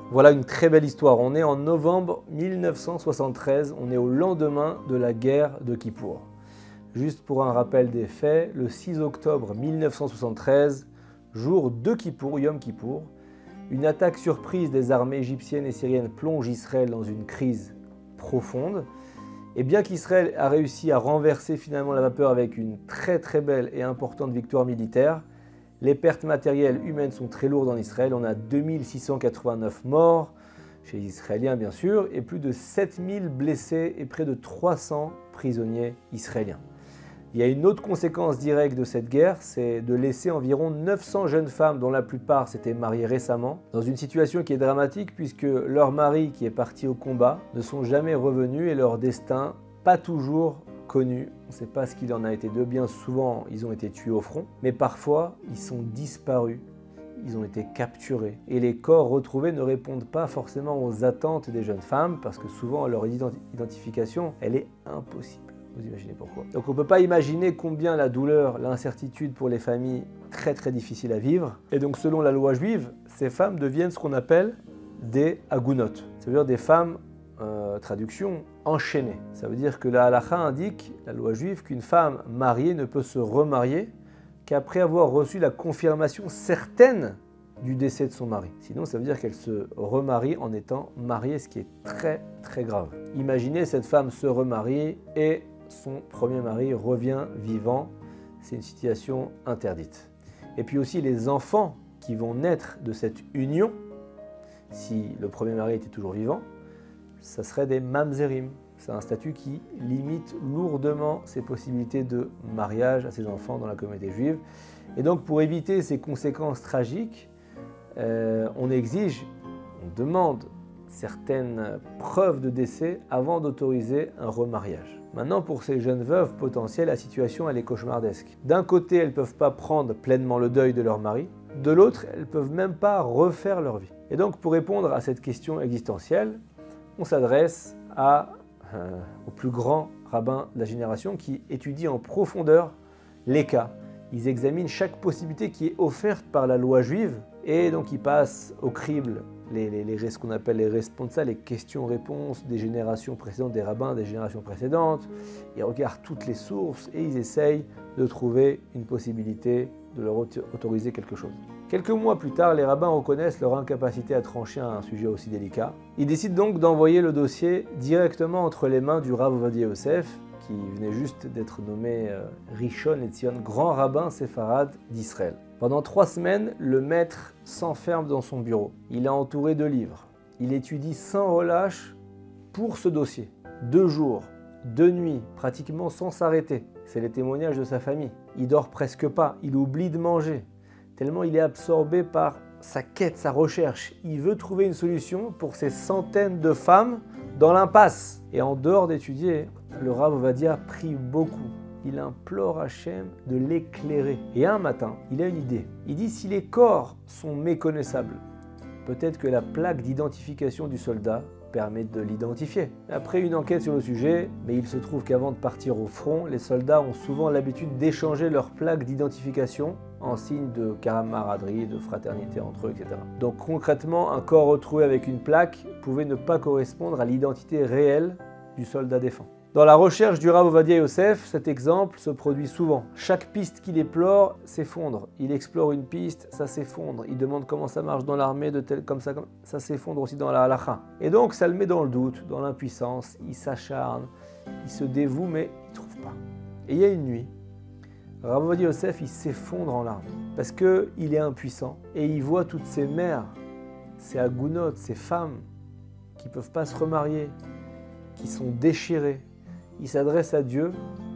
Voilà une très belle histoire. On est en novembre 1973, on est au lendemain de la guerre de Kippour. Juste pour un rappel des faits, le 6 octobre 1973, jour de Kippour, Yom Kippour, une attaque surprise des armées égyptiennes et syriennes plonge Israël dans une crise profonde. Et bien qu'Israël a réussi à renverser finalement la vapeur avec une très belle et importante victoire militaire, les pertes matérielles humaines sont très lourdes en Israël. On a 2689 morts, chez les Israéliens bien sûr, et plus de 7000 blessés et près de 300 prisonniers israéliens. Il y a une autre conséquence directe de cette guerre, c'est de laisser environ 900 jeunes femmes, dont la plupart s'étaient mariées récemment, dans une situation qui est dramatique puisque leur mari qui est parti au combat ne sont jamais revenus et leur destin pas toujours connu. On ne sait pas ce qu'il en a été d'eux. Bien souvent, ils ont été tués au front, mais parfois, ils sont disparus. Ils ont été capturés. Et les corps retrouvés ne répondent pas forcément aux attentes des jeunes femmes parce que souvent, leur identification, elle est impossible. Vous imaginez pourquoi. Donc on ne peut pas imaginer combien la douleur, l'incertitude pour les familles très difficile à vivre. Et donc selon la loi juive, ces femmes deviennent ce qu'on appelle des agunot. Ça veut dire des femmes, traduction, enchaînées. Ça veut dire que la halakha indique, la loi juive, qu'une femme mariée ne peut se remarier qu'après avoir reçu la confirmation certaine du décès de son mari. Sinon, ça veut dire qu'elle se remarie en étant mariée, ce qui est très grave. Imaginez cette femme se remarie et son premier mari revient vivant. C'est une situation interdite. Et puis aussi les enfants qui vont naître de cette union, si le premier mari était toujours vivant, ça serait des mamzerim. C'est un statut qui limite lourdement ses possibilités de mariage à ses enfants dans la communauté juive. Et donc pour éviter ces conséquences tragiques, on exige, on demande certaines preuves de décès avant d'autoriser un remariage. Maintenant, pour ces jeunes veuves potentielles, la situation elle est cauchemardesque. D'un côté, elles ne peuvent pas prendre pleinement le deuil de leur mari. De l'autre, elles ne peuvent même pas refaire leur vie. Et donc, pour répondre à cette question existentielle, on s'adresse au plus grand rabbin de la génération qui étudie en profondeur les cas. Ils examinent chaque possibilité qui est offerte par la loi juive et donc ils passent au crible ce qu'on appelle les responsables, les questions-réponses des générations précédentes, des rabbins des générations précédentes. Ils regardent toutes les sources et ils essayent de trouver une possibilité de leur autoriser quelque chose. Quelques mois plus tard, les rabbins reconnaissent leur incapacité à trancher un sujet aussi délicat. Ils décident donc d'envoyer le dossier directement entre les mains du Rav Ovadia Yosef, qui venait juste d'être nommé Rishon LeZion, grand rabbin séfarade d'Israël. Pendant 3 semaines, le maître s'enferme dans son bureau. Il est entouré de livres. Il étudie sans relâche pour ce dossier. 2 jours, 2 nuits, pratiquement sans s'arrêter. C'est les témoignages de sa famille. Il dort presque pas, il oublie de manger. Tellement il est absorbé par sa quête, sa recherche. Il veut trouver une solution pour ces centaines de femmes dans l'impasse. Et en dehors d'étudier, le Rav Ovadia prie beaucoup. Il implore Hachem de l'éclairer. Et un matin, il a une idée. Il dit si les corps sont méconnaissables, peut-être que la plaque d'identification du soldat permet de l'identifier. Après une enquête sur le sujet, mais il se trouve qu'avant de partir au front, les soldats ont souvent l'habitude d'échanger leur plaque d'identification en signe de camaraderie, de fraternité entre eux, etc. Donc concrètement, un corps retrouvé avec une plaque pouvait ne pas correspondre à l'identité réelle du soldat défunt. Dans la recherche du Rav Ovadia Yosef, cet exemple se produit souvent. Chaque piste qu'il explore s'effondre. Il explore une piste, ça s'effondre. Il demande comment ça marche dans l'armée, comme ça s'effondre aussi dans la halakha. Et donc ça le met dans le doute, dans l'impuissance. Il s'acharne, il se dévoue, mais il ne trouve pas. Et il y a une nuit, Rav Ovadia Yosef, il s'effondre en larmes parce qu'il est impuissant et il voit toutes ces mères, ces agunotes, ces femmes qui ne peuvent pas se remarier, qui sont déchirées. Il s'adresse à Dieu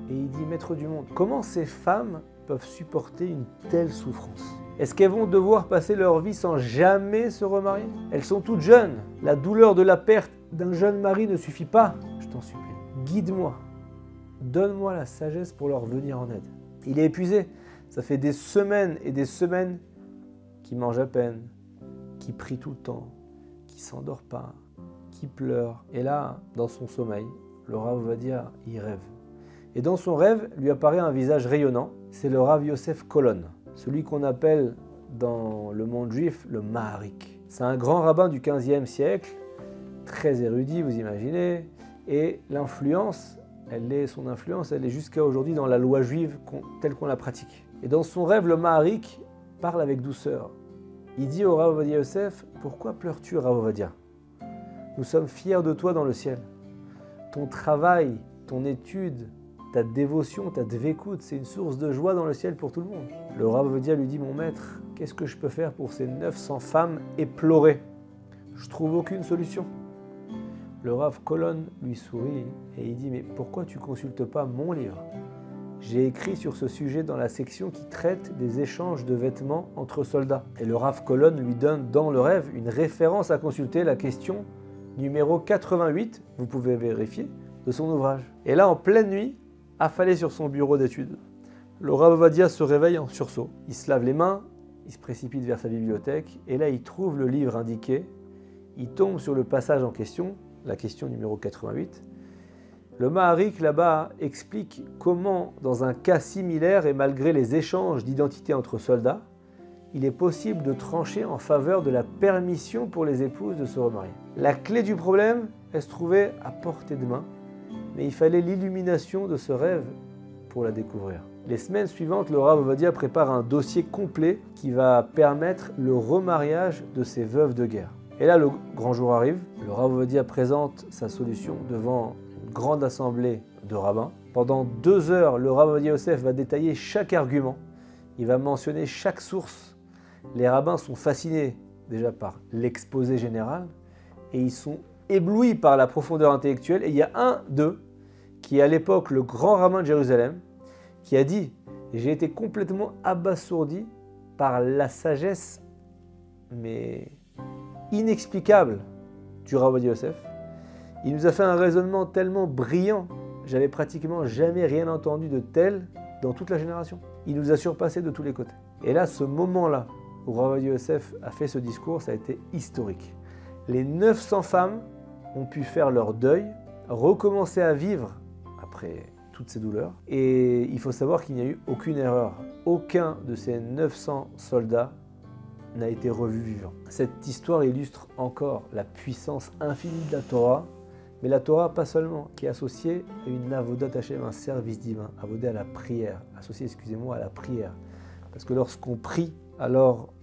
et il dit « Maître du monde, comment ces femmes peuvent supporter une telle souffrance? Est-ce qu'elles vont devoir passer leur vie sans jamais se remarier? Elles sont toutes jeunes. La douleur de la perte d'un jeune mari ne suffit pas. Je t'en supplie, guide-moi. Donne-moi la sagesse pour leur venir en aide. » Il est épuisé. Ça fait des semaines et des semaines qu'il mange à peine, qu'il prie tout le temps, qu'il ne s'endort pas, qu'il pleure. Et là, dans son sommeil, le Rav Ovadia, il rêve. Et dans son rêve, lui apparaît un visage rayonnant. C'est le Rav Yosef Kolon, celui qu'on appelle dans le monde juif le Maharik. C'est un grand rabbin du XVe siècle, très érudit, vous imaginez, et son influence, elle est jusqu'à aujourd'hui dans la loi juive telle qu'on la pratique. Et dans son rêve, le Maharik parle avec douceur. Il dit au Rav Ovadia Yosef, « Pourquoi pleures-tu, Rav Ovadia? Nous sommes fiers de toi dans le ciel. Ton travail, ton étude, ta dévotion, ta dvékout, c'est une source de joie dans le ciel pour tout le monde. » Le Rav Ovadia lui dit, « Mon maître, qu'est-ce que je peux faire pour ces 900 femmes éplorées? Je trouve aucune solution. » Le Rav Kolon lui sourit et il dit « Mais pourquoi tu ne consultes pas mon livre? J'ai écrit sur ce sujet dans la section qui traite des échanges de vêtements entre soldats. » Et le Rav Kolon lui donne dans le rêve une référence à consulter, la question numéro 88, vous pouvez vérifier, de son ouvrage. Et là, en pleine nuit, affalé sur son bureau d'études, le Rav Ovadia se réveille en sursaut. Il se lave les mains, il se précipite vers sa bibliothèque, et là, il trouve le livre indiqué. Il tombe sur le passage en question, la question numéro 88. Le Maharik, là-bas, explique comment, dans un cas similaire et malgré les échanges d'identité entre soldats, il est possible de trancher en faveur de la permission pour les épouses de se remarier. La clé du problème, elle se trouvait à portée de main, mais il fallait l'illumination de ce rêve pour la découvrir. Les semaines suivantes, le Rav Ovadia prépare un dossier complet qui va permettre le remariage de ces veuves de guerre. Et là, le grand jour arrive. Le Rav Ovadia présente sa solution devant une grande assemblée de rabbins. Pendant 2 heures, le Rav Ovadia Yosef va détailler chaque argument. Il va mentionner chaque source. Les rabbins sont fascinés déjà par l'exposé général et ils sont éblouis par la profondeur intellectuelle. Et il y a un d'eux qui est à l'époque le grand rabbin de Jérusalem qui a dit « J'ai été complètement abasourdi par la sagesse, mais inexplicable du Rav Ovadia Yosef. Il nous a fait un raisonnement tellement brillant, j'avais pratiquement jamais rien entendu de tel dans toute la génération. Il nous a surpassés de tous les côtés. » Et là, ce moment-là où Rav Ovadia Yosef a fait ce discours, ça a été historique. Les 900 femmes ont pu faire leur deuil, recommencer à vivre après toutes ces douleurs. Et il faut savoir qu'il n'y a eu aucune erreur. Aucun de ces 900 soldats n'a été revu vivant. Cette histoire illustre encore la puissance infinie de la Torah, mais la Torah pas seulement, qui est associée à une avodat Hashem, un service divin, avodat à la prière, associé, excusez-moi, à la prière. Parce que lorsqu'on prie, alors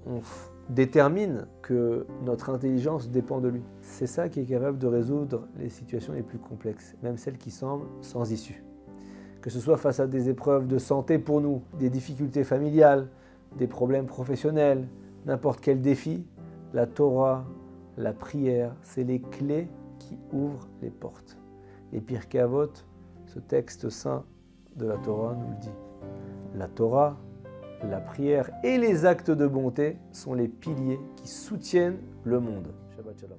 on détermine que notre intelligence dépend de lui. C'est ça qui est capable de résoudre les situations les plus complexes, même celles qui semblent sans issue. Que ce soit face à des épreuves de santé pour nous, des difficultés familiales, des problèmes professionnels, n'importe quel défi, la Torah, la prière, c'est les clés qui ouvrent les portes. Et Pirkei Avot, ce texte saint de la Torah nous le dit. La Torah, la prière et les actes de bonté sont les piliers qui soutiennent le monde. Shabbat Shalom.